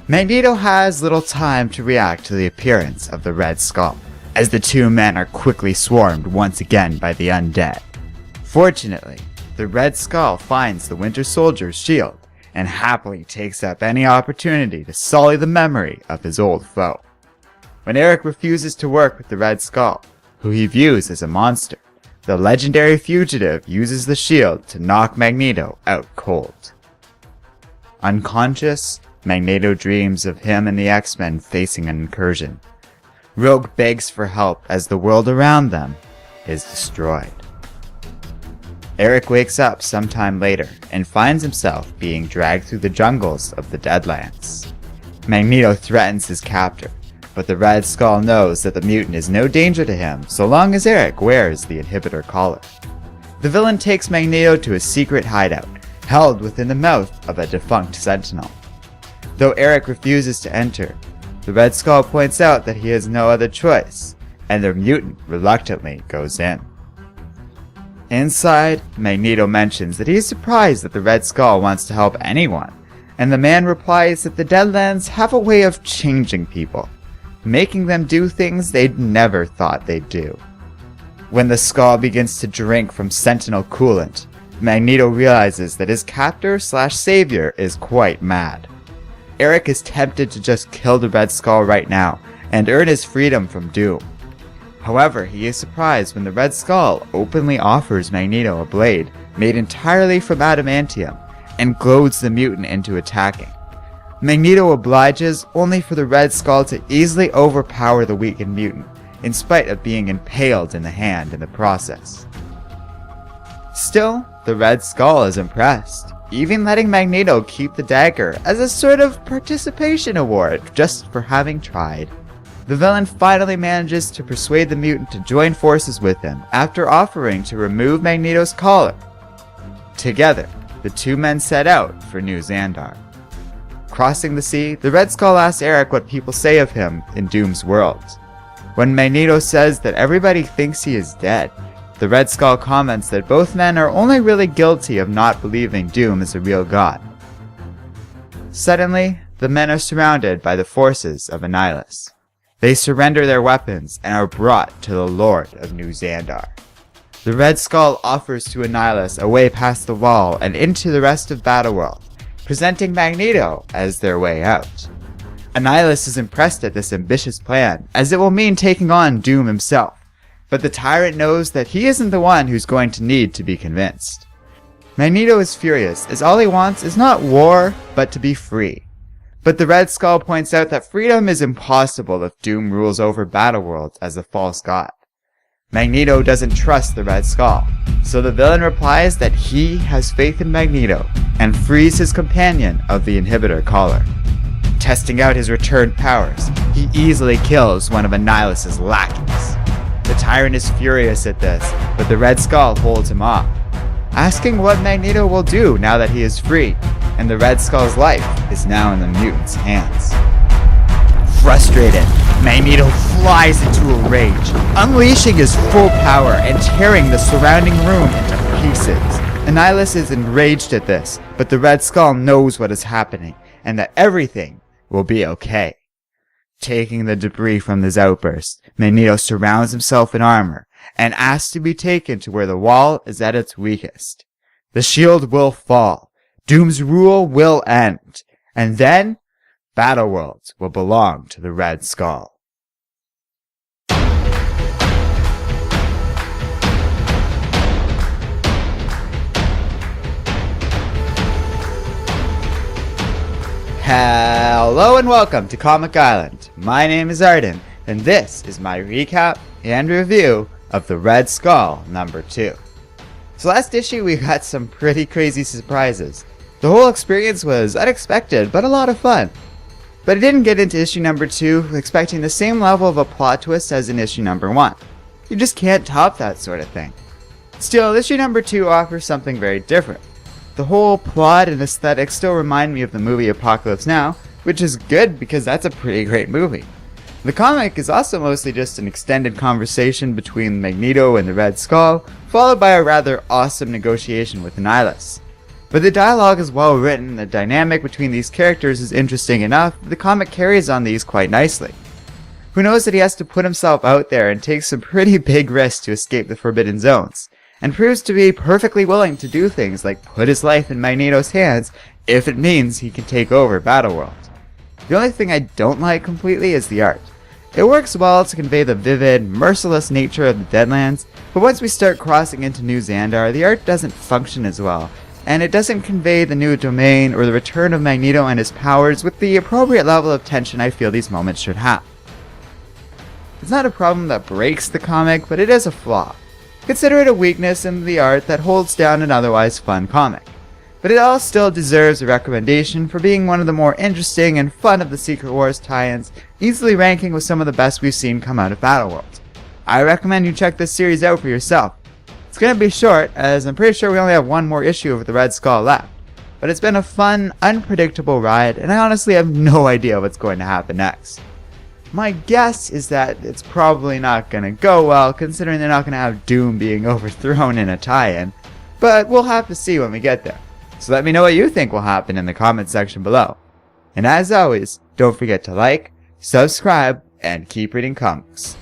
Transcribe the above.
Magneto has little time to react to the appearance of the Red Skull, as the two men are quickly swarmed once again by the undead. Fortunately, the Red Skull finds the Winter Soldier's shield and happily takes up any opportunity to sully the memory of his old foe. When Eric refuses to work with the Red Skull, who he views as a monster, the legendary fugitive uses the shield to knock Magneto out cold. Unconscious, Magneto dreams of him and the X-Men facing an incursion. Rogue begs for help as the world around them is destroyed. Eric wakes up sometime later and finds himself being dragged through the jungles of the Deadlands. Magneto threatens his captor, but the Red Skull knows that the mutant is no danger to him so long as Eric wears the inhibitor collar. The villain takes Magneto to a secret hideout, held within the mouth of a defunct sentinel. Though Eric refuses to enter, the Red Skull points out that he has no other choice, and the mutant reluctantly goes in. Inside, Magneto mentions that he is surprised that the Red Skull wants to help anyone, and the man replies that the Deadlands have a way of changing people, making them do things they'd never thought they'd do. When the Skull begins to drink from Sentinel coolant, Magneto realizes that his captor/savior is quite mad. Eric is tempted to just kill the Red Skull right now and earn his freedom from Doom. However, he is surprised when the Red Skull openly offers Magneto a blade made entirely from adamantium and goads the mutant into attacking. Magneto obliges only for the Red Skull to easily overpower the weakened mutant, in spite of being impaled in the hand in the process. Still, the Red Skull is impressed, even letting Magneto keep the dagger as a sort of participation award just for having tried. The villain finally manages to persuade the mutant to join forces with him after offering to remove Magneto's collar. Together, the two men set out for New Xandar. Crossing the sea, the Red Skull asks Eric what people say of him in Doom's world. When Magneto says that everybody thinks he is dead, the Red Skull comments that both men are only really guilty of not believing Doom is a real god. Suddenly, the men are surrounded by the forces of Annihilation. They surrender their weapons and are brought to the Lord of New Xandar. The Red Skull offers to Annihilation a way past the wall and into the rest of Battleworld, presenting Magneto as their way out. Annihilation is impressed at this ambitious plan, as it will mean taking on Doom himself, but the tyrant knows that he isn't the one who's going to need to be convinced. Magneto is furious, as all he wants is not war, but to be free. But the Red Skull points out that freedom is impossible if Doom rules over Battleworld as a false god. Magneto doesn't trust the Red Skull, so the villain replies that he has faith in Magneto and frees his companion of the inhibitor collar. Testing out his returned powers, he easily kills one of Annihilation's lackeys. The tyrant is furious at this, but the Red Skull holds him off, asking what Magneto will do now that he is free, and the Red Skull's life is now in the mutant's hands. Frustrated, Magneto flies into a rage, unleashing his full power and tearing the surrounding room into pieces. Annihilation is enraged at this, but the Red Skull knows what is happening, and that everything will be okay. Taking the debris from this outburst, Magneto surrounds himself in armor and asks to be taken to where the wall is at its weakest. The shield will fall, Doom's rule will end, and then Battleworld will belong to the Red Skull. Hello and welcome to Comic Island. My name is Arden, and this is my recap and review of the Red Skull number 2. So last issue we got some pretty crazy surprises. The whole experience was unexpected, but a lot of fun. But I didn't get into issue number 2 expecting the same level of a plot twist as in issue number 1. You just can't top that sort of thing. Still, issue number 2 offers something very different. The whole plot and aesthetic still remind me of the movie Apocalypse Now, which is good because that's a pretty great movie. The comic is also mostly just an extended conversation between Magneto and the Red Skull, followed by a rather awesome negotiation with Annihilation. But the dialogue is well written, the dynamic between these characters is interesting enough, the comic carries on these quite nicely. Who knows that he has to put himself out there and take some pretty big risks to escape the Forbidden Zones, and proves to be perfectly willing to do things like put his life in Magneto's hands if it means he can take over Battleworld. The only thing I don't like completely is the art. It works well to convey the vivid, merciless nature of the Deadlands, but once we start crossing into New Xandar, the art doesn't function as well, and it doesn't convey the new domain or the return of Magneto and his powers with the appropriate level of tension I feel these moments should have. It's not a problem that breaks the comic, but it is a flaw. Consider it a weakness in the art that holds down an otherwise fun comic. But it all still deserves a recommendation for being one of the more interesting and fun of the Secret Wars tie-ins, easily ranking with some of the best we've seen come out of Battleworld. I recommend you check this series out for yourself. It's going to be short, as I'm pretty sure we only have one more issue of the Red Skull left. But it's been a fun, unpredictable ride, and I honestly have no idea what's going to happen next. My guess is that it's probably not going to go well, considering they're not going to have Doom being overthrown in a tie-in, but we'll have to see when we get there. So let me know what you think will happen in the comment section below. And as always, don't forget to like, subscribe, and keep reading comics.